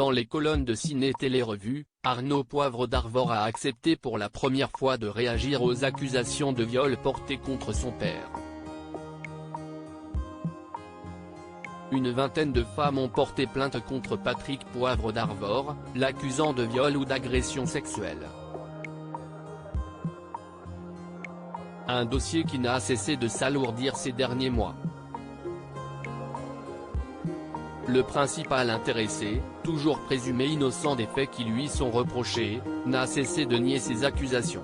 Dans les colonnes de Ciné Télé Revue, Arnaud Poivre d'Arvor a accepté pour la première fois de réagir aux accusations de viol portées contre son père. Une vingtaine de femmes ont porté plainte contre Patrick Poivre d'Arvor, l'accusant de viol ou d'agression sexuelle. Un dossier qui n'a cessé de s'alourdir ces derniers mois. Le principal intéressé, toujours présumé innocent des faits qui lui sont reprochés, n'a cessé de nier ces accusations.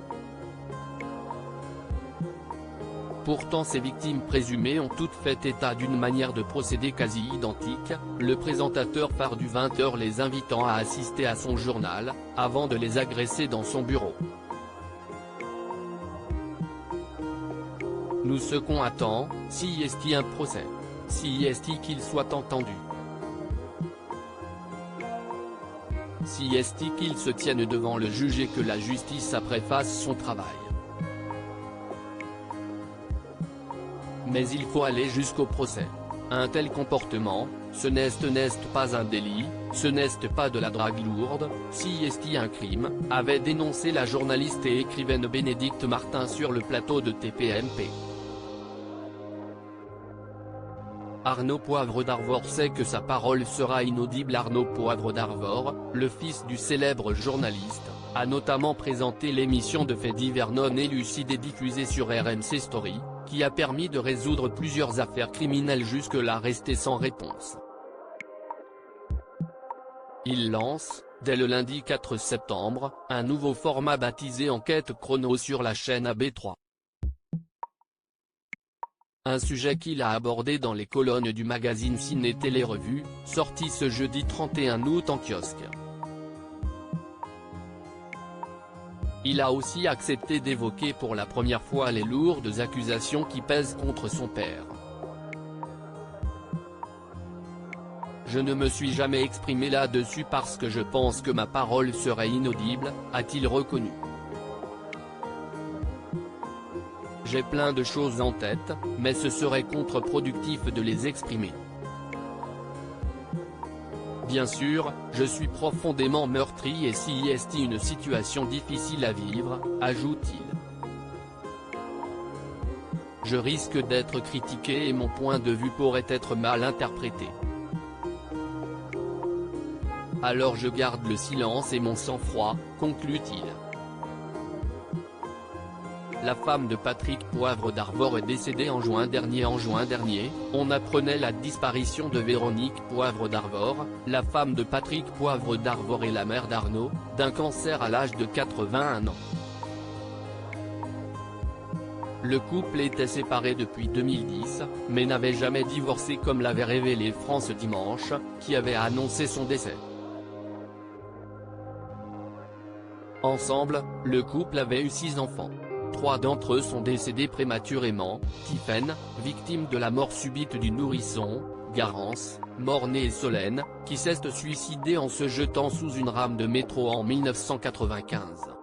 Pourtant ces victimes présumées ont toutes fait état d'une manière de procéder quasi identique, le présentateur phare du 20h les invitant à assister à son journal, avant de les agresser dans son bureau. Nous ce qu'on attend, si est-il un procès. Si est-il qu'il soit entendu. Si est-il qu'il se tienne devant le juge et que la justice après fasse son travail. Mais il faut aller jusqu'au procès. Un tel comportement, ce n'est pas un délit, ce n'est pas de la drague lourde, si est-il un crime, avait dénoncé la journaliste et écrivaine Bénédicte Martin sur le plateau de TPMP. Arnaud Poivre d'Arvor sait que sa parole sera inaudible. Arnaud Poivre d'Arvor, le fils du célèbre journaliste, a notamment présenté l'émission de faits divers non élucidés diffusée sur RMC Story, qui a permis de résoudre plusieurs affaires criminelles jusque-là restées sans réponse. Il lance, dès le lundi 4 septembre, un nouveau format baptisé Enquête Chrono sur la chaîne AB3. Un sujet qu'il a abordé dans les colonnes du magazine Ciné Télé Revue, sorti ce jeudi 31 août en kiosque. Il a aussi accepté d'évoquer pour la première fois les lourdes accusations qui pèsent contre son père. Je ne me suis jamais exprimé là-dessus parce que je pense que ma parole serait inaudible, a-t-il reconnu. J'ai plein de choses en tête, mais ce serait contre-productif de les exprimer. Bien sûr, je suis profondément meurtri et si est une situation difficile à vivre, ajoute-t-il. Je risque d'être critiqué et mon point de vue pourrait être mal interprété. Alors je garde le silence et mon sang-froid, conclut-il. La femme de Patrick Poivre d'Arvor est décédée en juin dernier. On apprenait la disparition de Véronique Poivre d'Arvor, la femme de Patrick Poivre d'Arvor et la mère d'Arnaud, d'un cancer à l'âge de 81 ans. Le couple était séparé depuis 2010, mais n'avait jamais divorcé comme l'avait révélé France Dimanche, qui avait annoncé son décès. Ensemble, le couple avait eu 6 enfants. 3 d'entre eux sont décédés prématurément, Tiphaine, victime de la mort subite du nourrisson, Garance, mort-née et Solène, qui s'est suicidée en se jetant sous une rame de métro en 1995.